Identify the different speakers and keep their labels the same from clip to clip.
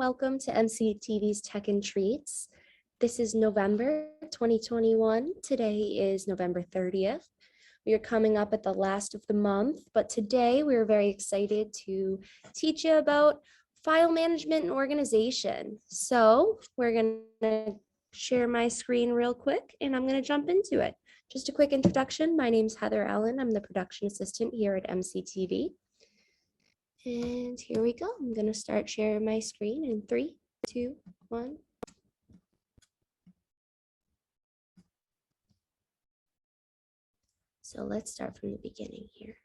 Speaker 1: welcome to MCTV's Tech and Treats. This is November 2021. Today is November 30th. We are coming up at the last of the month, but today we are very excited to teach you about file management and organization. So we're going to share my screen real quick and I'm going to jump into it. Just a quick introduction. My name is Heather Allen. I'm the production assistant here at MCTV. And here we go. I'm going to start sharing my screen in 3, 2, 1. So let's start from the beginning here.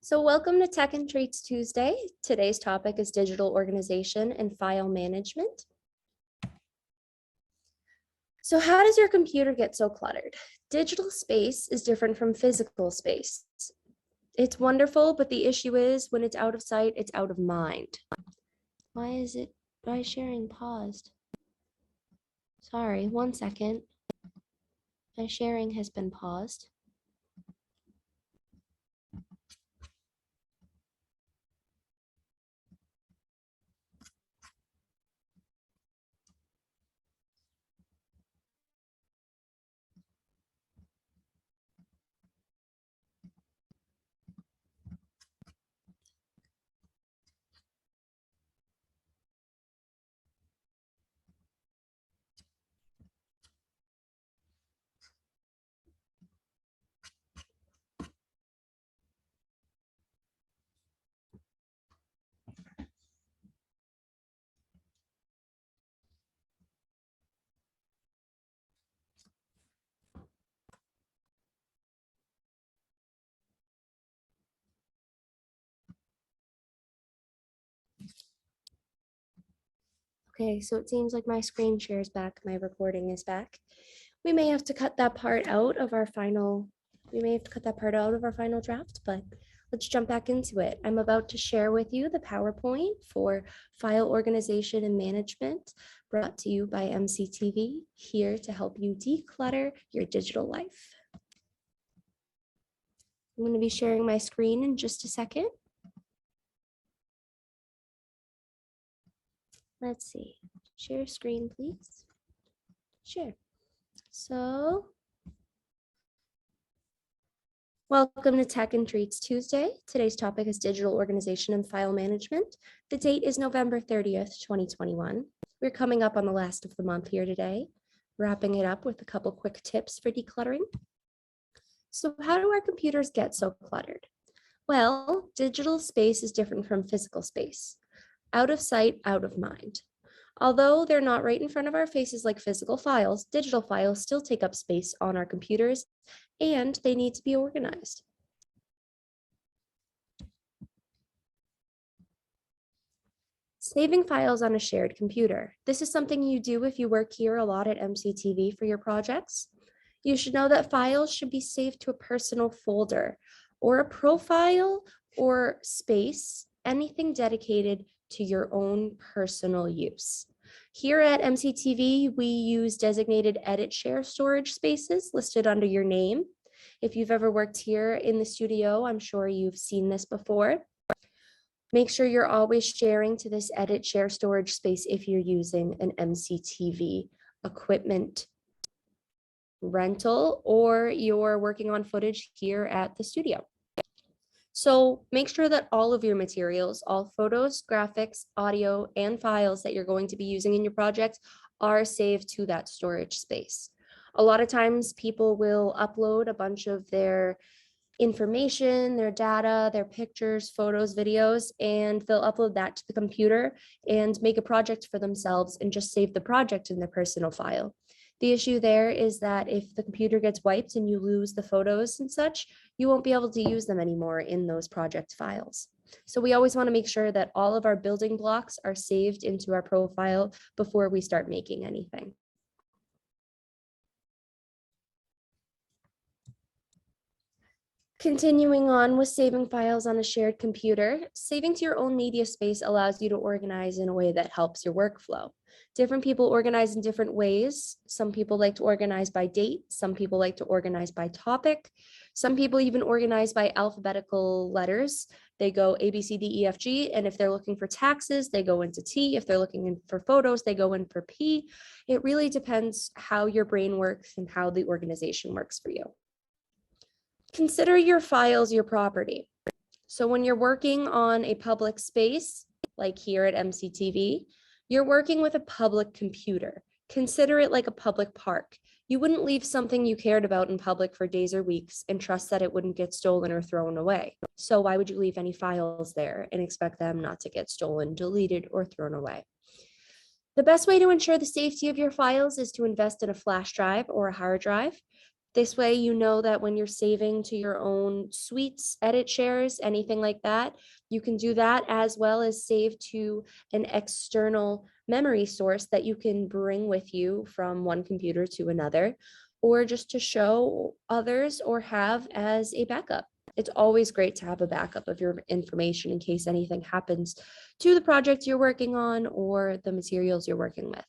Speaker 1: So welcome to Tech and Treats Tuesday. Today's topic is digital organization and file management. So how does your computer get so cluttered? Digital space is different from physical space. It's wonderful, but the issue is when it's out of sight, it's out of mind. Why is sharing paused? Sorry, 1 second. My sharing has been paused. Okay, so it seems like my screen share is back, my recording is back. We may have to cut that part out of our final, draft, but let's jump back into it. I'm about to share with you the PowerPoint for file organization and management brought to you by MCTV, here to help you declutter your digital life. I'm going to be sharing my screen in just a second. Let's see, share screen, please. Share. So, welcome to Tech and Treats Tuesday. Today's topic is digital organization and file management. The date is November 30th, 2021. We're coming up on the last of the month here today, wrapping it up with a couple quick tips for decluttering. So how do our computers get so cluttered? Well, digital space is different from physical space. Out of sight, out of mind. Although they're not right in front of our faces like physical files, digital files still take up space on our computers and they need to be organized. Saving files on a shared computer. This is something you do if you work here a lot at MCTV for your projects. You should know that files should be saved to a personal folder or a profile or space, anything dedicated to your own personal use. Here at MCTV, we use designated edit share storage spaces listed under your name. If you've ever worked here in the studio, I'm sure you've seen this before. Make sure you're always sharing to this edit share storage space if you're using an MCTV equipment rental or you're working on footage here at the studio. So make sure that all of your materials, all photos, graphics, audio, and files that you're going to be using in your project are saved to that storage space. A lot of times people will upload a bunch of their information, their data, their pictures, photos, videos, and they'll upload that to the computer and make a project for themselves and just save the project in their personal file. The issue there is that if the computer gets wiped and you lose the photos and such, you won't be able to use them anymore in those project files. So we always want to make sure that all of our building blocks are saved into our profile before we start making anything. Continuing on with saving files on a shared computer, saving to your own media space allows you to organize in a way that helps your workflow. Different people organize in different ways. Some people like to organize by date. Some people like to organize by topic. Some people even organize by alphabetical letters. They go A, B, C, D, E, F, G. And if they're looking for taxes, they go into T. If they're looking for photos, they go in for P. It really depends how your brain works and how the organization works for you. Consider your files your property. So when you're working on a public space, like here at MCTV, you're working with a public computer. Consider it like a public park. You wouldn't leave something you cared about in public for days or weeks and trust that it wouldn't get stolen or thrown away. So why would you leave any files there and expect them not to get stolen, deleted, or thrown away? The best way to ensure the safety of your files is to invest in a flash drive or a hard drive. This way, you know that when you're saving to your own suites, edit shares, anything like that, you can do that, as well as save to an external memory source that you can bring with you from one computer to another, or just to show others or have as a backup. It's always great to have a backup of your information in case anything happens to the project you're working on or the materials you're working with.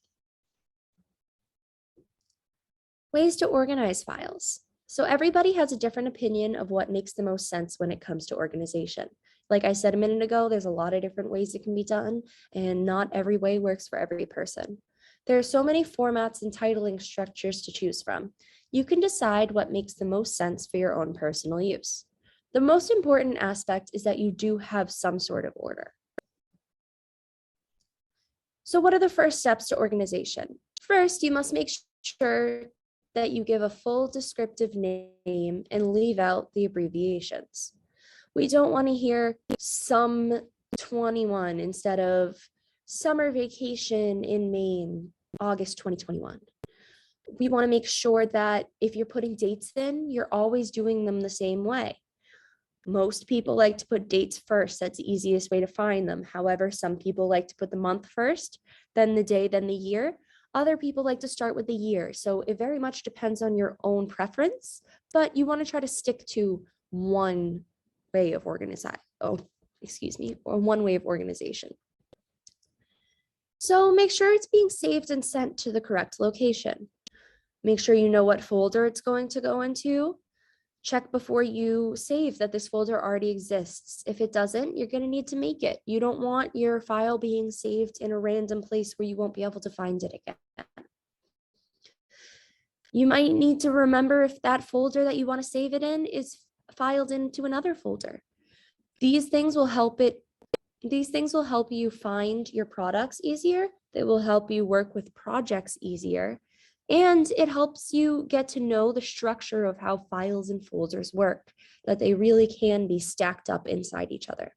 Speaker 1: Ways to organize files. So everybody has a different opinion of what makes the most sense when it comes to organization. Like I said a minute ago, there's a lot of different ways it can be done, and not every way works for every person. There are so many formats and titling structures to choose from. You can decide what makes the most sense for your own personal use. The most important aspect is that you do have some sort of order. So what are the first steps to organization? First, you must make sure that you give a full descriptive name and leave out the abbreviations. We don't want to hear some 21 instead of summer vacation in Maine, August 2021. We want to make sure that if you're putting dates in, you're always doing them the same way. Most people like to put dates first. That's the easiest way to find them. However, some people like to put the month first, then the day, then the year. Other people like to start with the year. So it very much depends on your own preference, but you want to try to stick to one way of organization. Or one way of organization. So make sure it's being saved and sent to the correct location. Make sure you know what folder it's going to go into. Check before you save that this folder already exists. If it doesn't, you're going to need to make it. You don't want your file being saved in a random place where you won't be able to find it again. You might need to remember if that folder that you want to save it in is filed into another folder. These things will help you find your products easier. They will help you work with projects easier. And it helps you get to know the structure of how files and folders work, that they really can be stacked up inside each other.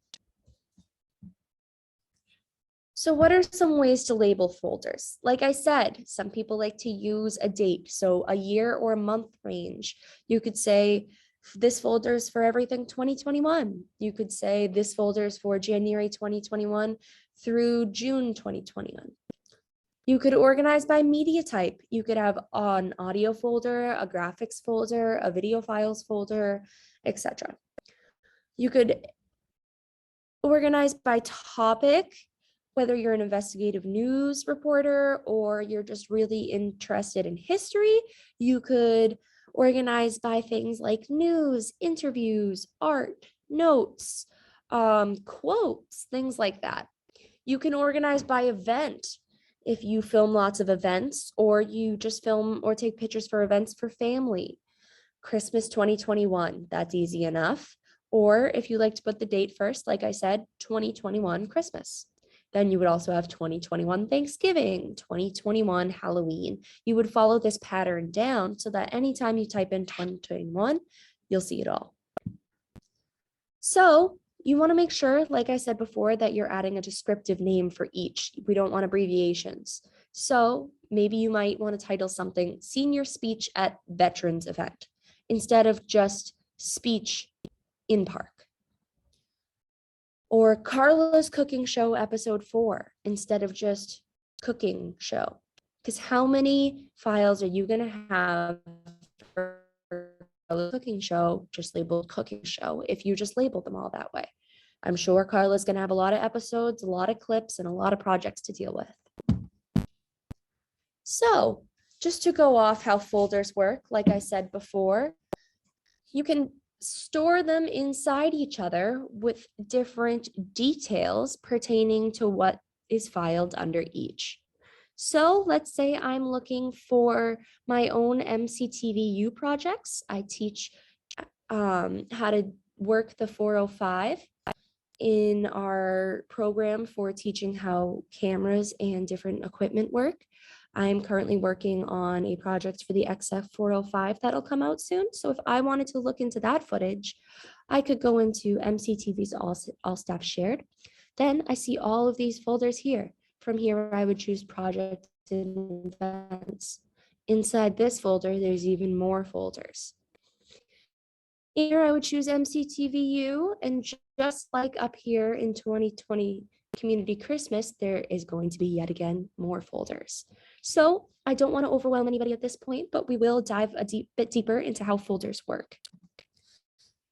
Speaker 1: So what are some ways to label folders? Like I said, some people like to use a date, so a year or a month range. You could say, this folder is for everything 2021. You could say this folder is for January 2021 through June 2021. You could organize by media type. You could have an audio folder, a graphics folder, a video files folder, etc. You could organize by topic, whether you're an investigative news reporter or you're just really interested in history. You could organize by things like news, interviews, art, notes, quotes, things like that. You can organize by event. If you film lots of events, or you just film or take pictures for events for family. Christmas 2021, that's easy enough. Or if you like to put the date first, like I said, 2021 Christmas. Then you would also have 2021 Thanksgiving, 2021 Halloween. You would follow this pattern down so that anytime you type in 2021, you'll see it all. So you want to make sure, like I said before, that you're adding a descriptive name for each. We don't want abbreviations. So maybe you might want to title something Senior Speech at Veterans Event instead of just Speech in Park. Or Carla's Cooking Show Episode 4 instead of just Cooking Show. Because how many files are you going to have for Cooking Show just labeled Cooking Show if you just label them all that way? I'm sure Carla's going to have a lot of episodes, a lot of clips, and a lot of projects to deal with. So just to go off how folders work, like I said before, you can store them inside each other with different details pertaining to what is filed under each. So let's say I'm looking for my own MCTVU projects. I teach how to work the 405 in our program for teaching how cameras and different equipment work. I'm currently working on a project for the XF 405 that'll come out soon. So if I wanted to look into that footage, I could go into MCTV's all staff shared. Then I see all of these folders here. From here, I would choose project and events. Inside this folder, there's even more folders. Here I would choose MCTVU, and just like up here in 2020 Community Christmas, there is going to be yet again more folders. So I don't want to overwhelm anybody at this point, but we will dive a bit deeper into how folders work.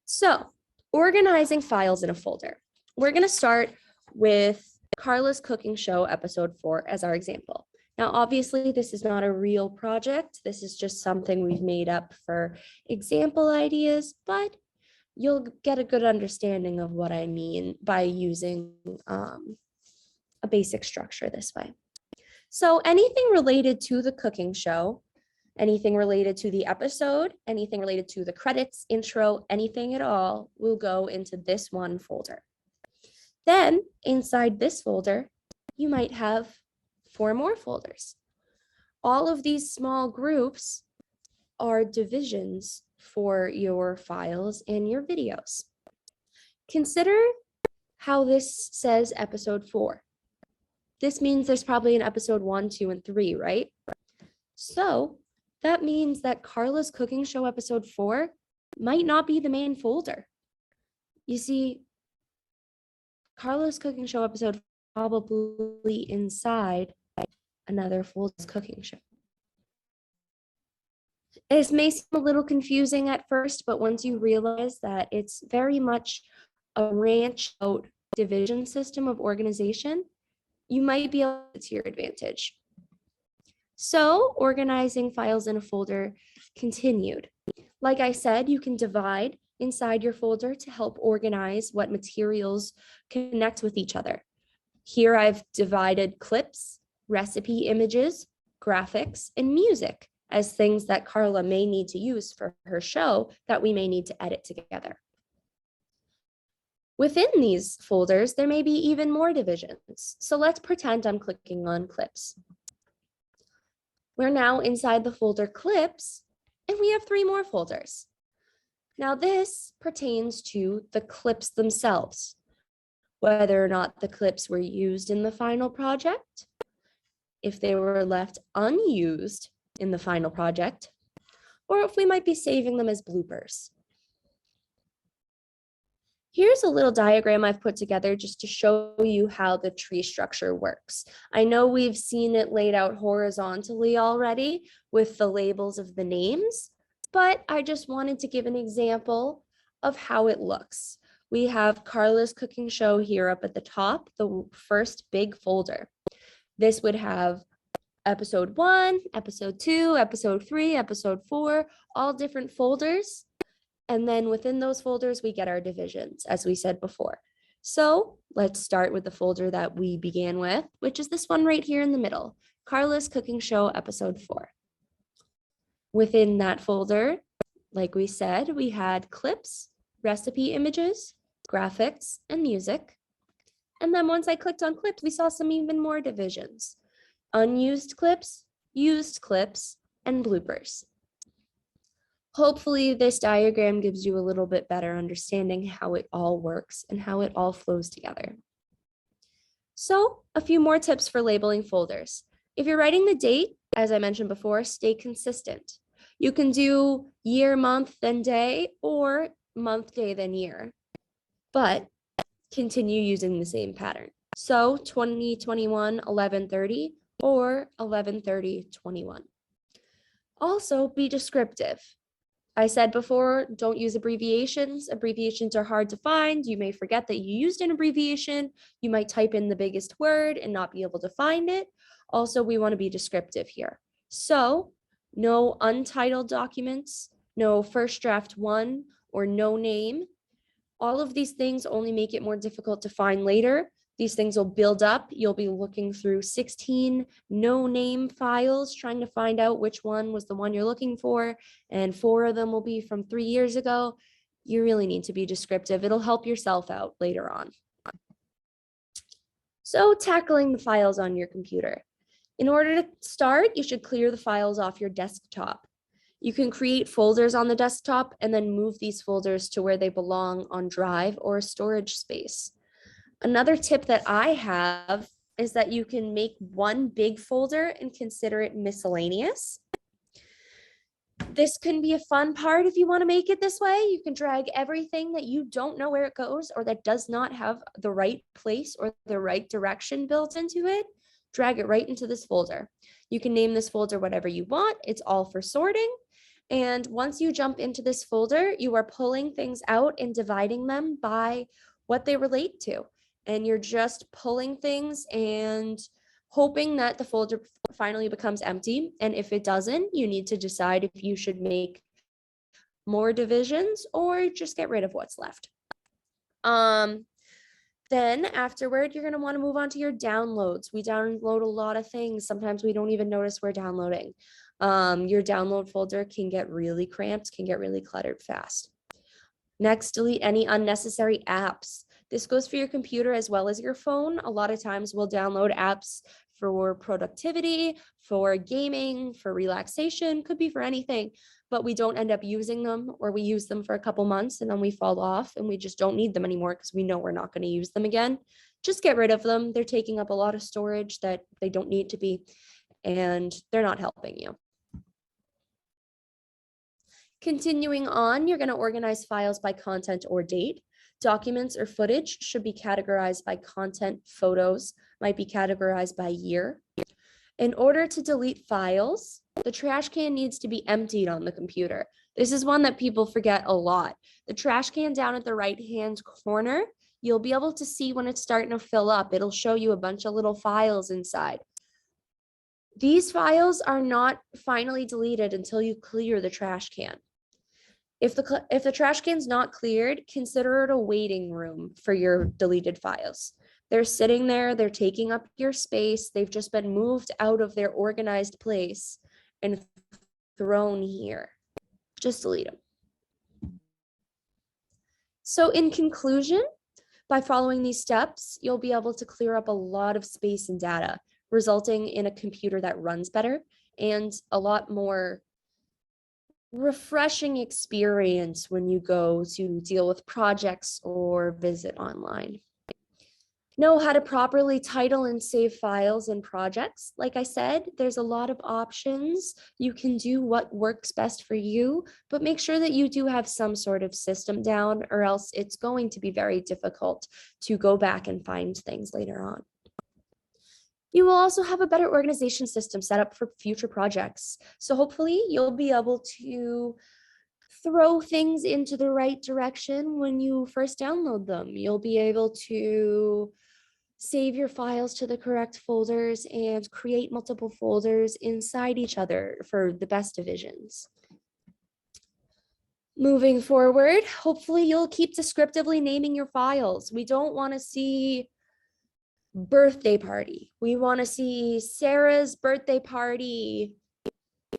Speaker 1: So organizing files in a folder. We're going to start with Carla's Cooking Show episode 4 as our example. Now, obviously, this is not a real project. This is just something we've made up for example ideas, but you'll get a good understanding of what I mean by using a basic structure this way. So anything related to the cooking show, anything related to the episode, anything related to the credits, intro, anything at all will go into this one folder. Then inside this folder, you might have 4 more folders. All of these small groups are divisions for your files and your videos. Consider how this says episode 4. This means there's probably an episode 1, 2, and 3, right? So that means that Carla's Cooking Show episode 4 might not be the main folder. You see, Carla's Cooking Show episode probably inside another folder's cooking show. This may seem a little confusing at first, but once you realize that it's very much a ranch out division system of organization, you might be able to your advantage. So organizing files in a folder continued. Like I said, you can divide inside your folder to help organize what materials connect with each other. Here I've divided clips, recipe images, graphics, and music as things that Carla may need to use for her show that we may need to edit together. Within these folders, there may be even more divisions. So let's pretend I'm clicking on clips. We're now inside the folder clips, and we have 3 more folders. Now this pertains to the clips themselves, whether or not the clips were used in the final project, if they were left unused in the final project, or if we might be saving them as bloopers. Here's a little diagram I've put together just to show you how the tree structure works. I know we've seen it laid out horizontally already with the labels of the names, but I just wanted to give an example of how it looks. We have Carla's Cooking Show here up at the top, the first big folder. This would have episode 1, episode 2, episode 3, episode 4, all different folders. And then within those folders, we get our divisions, as we said before. So let's start with the folder that we began with, which is this one right here in the middle, Carla's Cooking Show episode 4. Within that folder, like we said, we had clips, recipe images, graphics, and music. And then once I clicked on clips, we saw some even more divisions: unused clips, used clips, and bloopers. Hopefully this diagram gives you a little bit better understanding how it all works and how it all flows together. So a few more tips for labeling folders. If you're writing the date, as I mentioned before, stay consistent. You can do year, month, then day, or month, day, then year, but continue using the same pattern. So 2021, 11/30, or 11/30/21. Also be descriptive. I said before, don't use abbreviations. Abbreviations are hard to find. You may forget that you used an abbreviation. You might type in the biggest word and not be able to find it. Also, we want to be descriptive here. So no untitled documents, no first draft 1, or no name. All of these things only make it more difficult to find later. These things will build up. You'll be looking through 16 no name files, trying to find out which one was the one you're looking for. And 4 of them will be from 3 years ago. You really need to be descriptive. It'll help yourself out later on. So tackling the files on your computer. In order to start, you should clear the files off your desktop. You can create folders on the desktop and then move these folders to where they belong on Drive or a storage space. Another tip that I have is that you can make one big folder and consider it miscellaneous. This can be a fun part if you want to make it this way. You can drag everything that you don't know where it goes or that does not have the right place or the right direction built into it. Drag it right into this folder. You can name this folder whatever you want. It's all for sorting. And once you jump into this folder, you are pulling things out and dividing them by what they relate to. And you're just pulling things and hoping that the folder finally becomes empty. And if it doesn't, you need to decide if you should make more divisions or just get rid of what's left. Then afterward, you're going to want to move on to your downloads. We download a lot of things. Sometimes we don't even notice we're downloading. Your download folder can get really cramped, can get really cluttered fast. Next, delete any unnecessary apps. This goes for your computer as well as your phone. A lot of times we'll download apps for productivity, for gaming, for relaxation, could be for anything, but we don't end up using them, or we use them for a couple months and then we fall off and we just don't need them anymore because we know we're not going to use them again. Just get rid of them. They're taking up a lot of storage that they don't need to be, and they're not helping you. Continuing on, you're going to organize files by content or date. Documents or footage should be categorized by content. Photos might be categorized by year. In order to delete files, the trash can needs to be emptied on the computer. This is one that people forget a lot. The trash can down at the right-hand corner, you'll be able to see when it's starting to fill up. It'll show you a bunch of little files inside. These files are not finally deleted until you clear the trash can. If the trash can's not cleared, consider it a waiting room for your deleted files. They're sitting there, they're taking up your space, they've just been moved out of their organized place and thrown here. Just delete them. So in conclusion, by following these steps, you'll be able to clear up a lot of space and data, resulting in a computer that runs better and a lot more refreshing experience when you go to deal with projects or visit online. Know how to properly title and save files and projects. Like I said, there's a lot of options. You can do what works best for you, but make sure that you do have some sort of system down, or else it's going to be very difficult to go back and find things later on. You will also have a better organization system set up for future projects. So hopefully you'll be able to throw things into the right direction when you first download them. You'll be able to save your files to the correct folders and create multiple folders inside each other for the best divisions. Moving forward, hopefully you'll keep descriptively naming your files. We don't want to see birthday party. We want to see Sarah's birthday party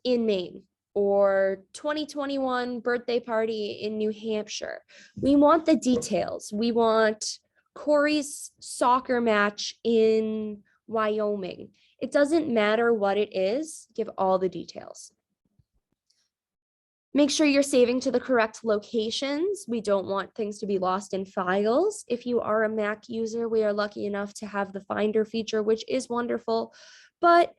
Speaker 1: in Maine, or 2021 birthday party in New Hampshire. We want the details. We want Corey's soccer match in Wyoming. It doesn't matter what it is, give all the details. Make sure you're saving to the correct locations. We don't want things to be lost in files. If you are a Mac user, we are lucky enough to have the Finder feature, which is wonderful, but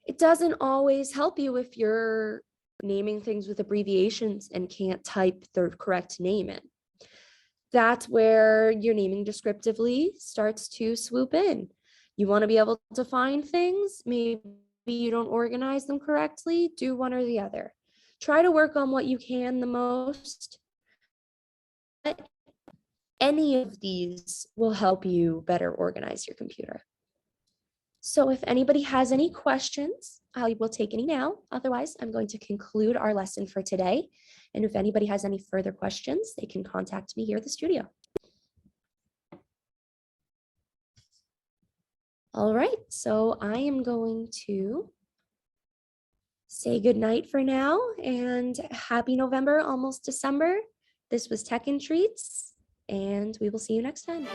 Speaker 1: it doesn't always help you if you're naming things with abbreviations and can't type the correct name in. That's where your naming descriptively starts to swoop in. You want to be able to find things. Maybe you don't organize them correctly. Do one or the other. Try to work on what you can the most. Any of these will help you better organize your computer. So if anybody has any questions, I will take any now. Otherwise, I'm going to conclude our lesson for today. And if anybody has any further questions, they can contact me here at the studio. All right, so I am going to say goodnight for now and happy November, almost December. This was Tech and Treats, and we will see you next time.